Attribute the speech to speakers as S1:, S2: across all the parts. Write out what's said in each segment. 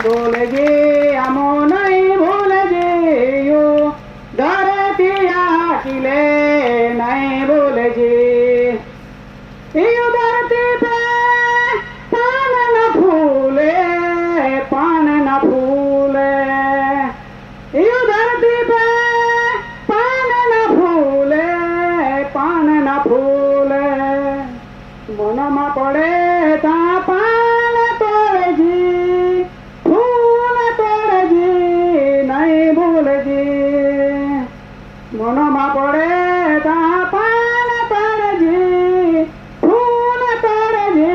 S1: भूल जी हमो नहीं भूल जी यो धरती आकिले नहीं भूल जी यो धरती पे पान न फूले पान न फूले यो धरती पे पान न फूले पान न फूले मनमा पड़े ता पान तोड़ जी फूल तोड़ जी नहीं भूल जी मनमा पड़े ता पान तोड़ जी फूल तोड़ जी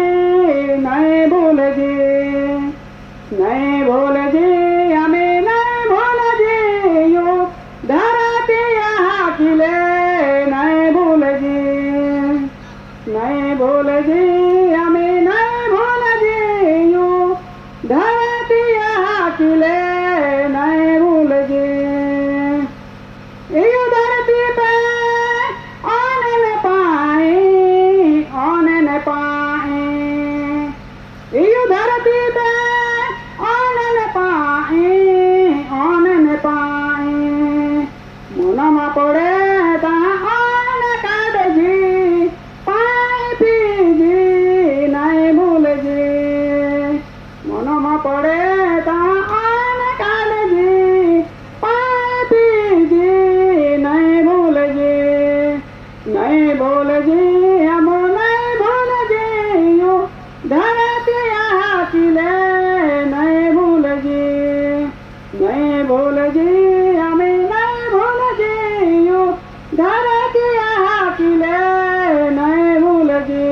S1: नहीं भूल जी नहीं भूल जी हमें नहीं भूल जी यो धरती हाकिले नहीं भूल जी नहीं भूल जी हमें नहीं भूल जी यो धरती हाकिले नहीं भूल जी यो धरती पे आने न पाए आने न पाए यो धरती पे आने न पाए आने न पाए मनमा पड़े ता आन काट जी पाए पी जी नहीं भूल जी मनमा पड़े ता आन काट जी पाए पी जी नहीं भूल जी नहीं भूल जी हम नहीं भूल जी यो धरती हाकिले नहीं भूल जी नहीं भूल जी हमें नहीं भूल जी यो धरती हाकिले नहीं भूल जी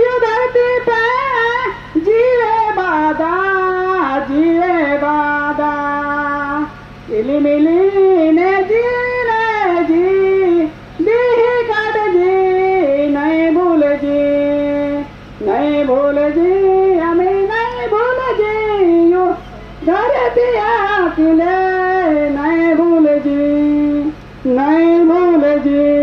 S1: यो धरती पे जीवे बादा इली मिली ने जीले जी दी काट जी नहीं भूल जी नहीं भूल जी हमें नहीं भूल जी यो धरती हाकिले नहीं भूल जी नहीं भूल जी।